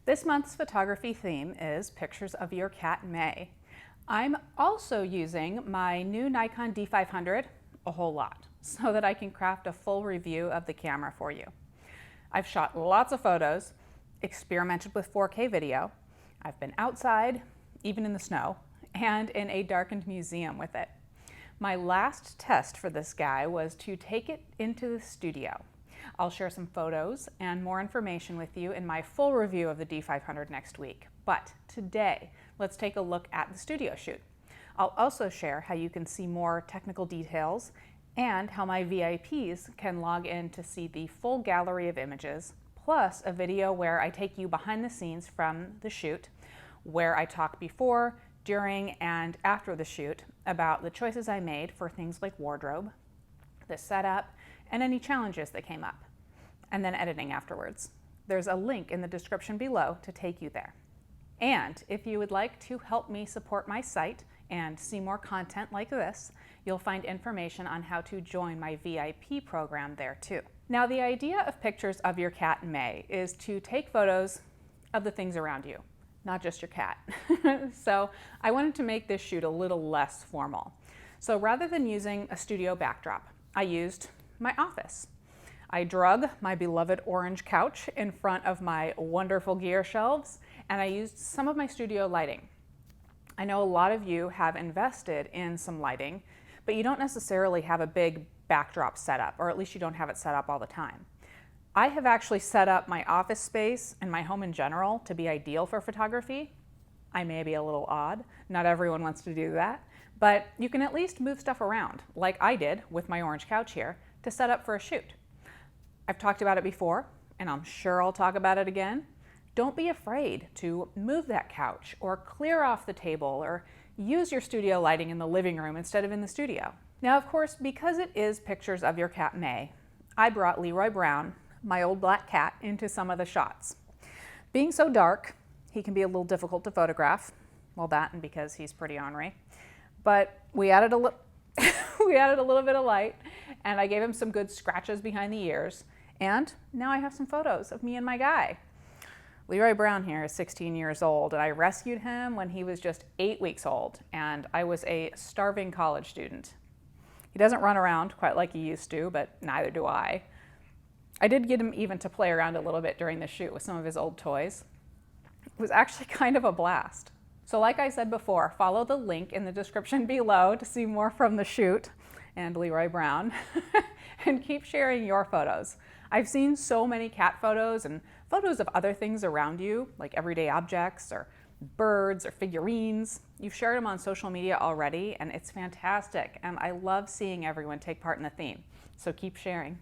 This month's photography theme is pictures of your cat, May. I'm also using my new Nikon D500 a whole lot so that I can craft a full review of the camera for you. I've shot lots of photos, experimented with 4K video. I've been outside, even in the snow, and in a darkened museum with it. My last test for this guy was to take it into the studio. I'll share some photos and more information with you in my full review of the D500 next week. But today, let's take a look at the studio shoot. I'll also share how you can see more technical details and how my VIPs can log in to see the full gallery of images, plus a video where I take you behind the scenes from the shoot, where I talk before, during, and after the shoot about the choices I made for things like wardrobe, the setup, and any challenges that came up, and then editing afterwards. There's a link in the description below to take you there. And if you would like to help me support my site and see more content like this, you'll find information on how to join my VIP program there too. Now, the idea of pictures of your cat, May, is to take photos of the things around you, not just your cat. So I wanted to make this shoot a little less formal. So rather than using a studio backdrop, I used my office. I drug my beloved orange couch in front of my wonderful gear shelves, and I used some of my studio lighting. I know a lot of you have invested in some lighting, but you don't necessarily have a big backdrop setup, or at least you don't have it set up all the time. I have actually set up my office space and my home in general to be ideal for photography. I may be a little odd, not everyone wants to do that, but you can at least move stuff around, like I did with my orange couch here, to set up for a shoot. I've talked about it before, and I'm sure I'll talk about it again. Don't be afraid to move that couch or clear off the table or use your studio lighting in the living room instead of in the studio. Now, of course, because it is pictures of your cat, May, I brought Leroy Brown, my old black cat, into some of the shots. Being so dark, he can be a little difficult to photograph. Well, that and because he's pretty ornery. But we added a little bit of light, and I gave him some good scratches behind the ears, and now I have some photos of me and my guy. Leroy Brown here is 16 years old, and I rescued him when he was just 8 weeks old, and I was a starving college student. He doesn't run around quite like he used to, but neither do I. I did get him even to play around a little bit during the shoot with some of his old toys. It was actually kind of a blast. So like I said before, follow the link in the description below to see more from the shoot and Leroy Brown, and keep sharing your photos. I've seen so many cat photos and photos of other things around you, like everyday objects or birds or figurines. You've shared them on social media already, and it's fantastic, and I love seeing everyone take part in the theme. So keep sharing.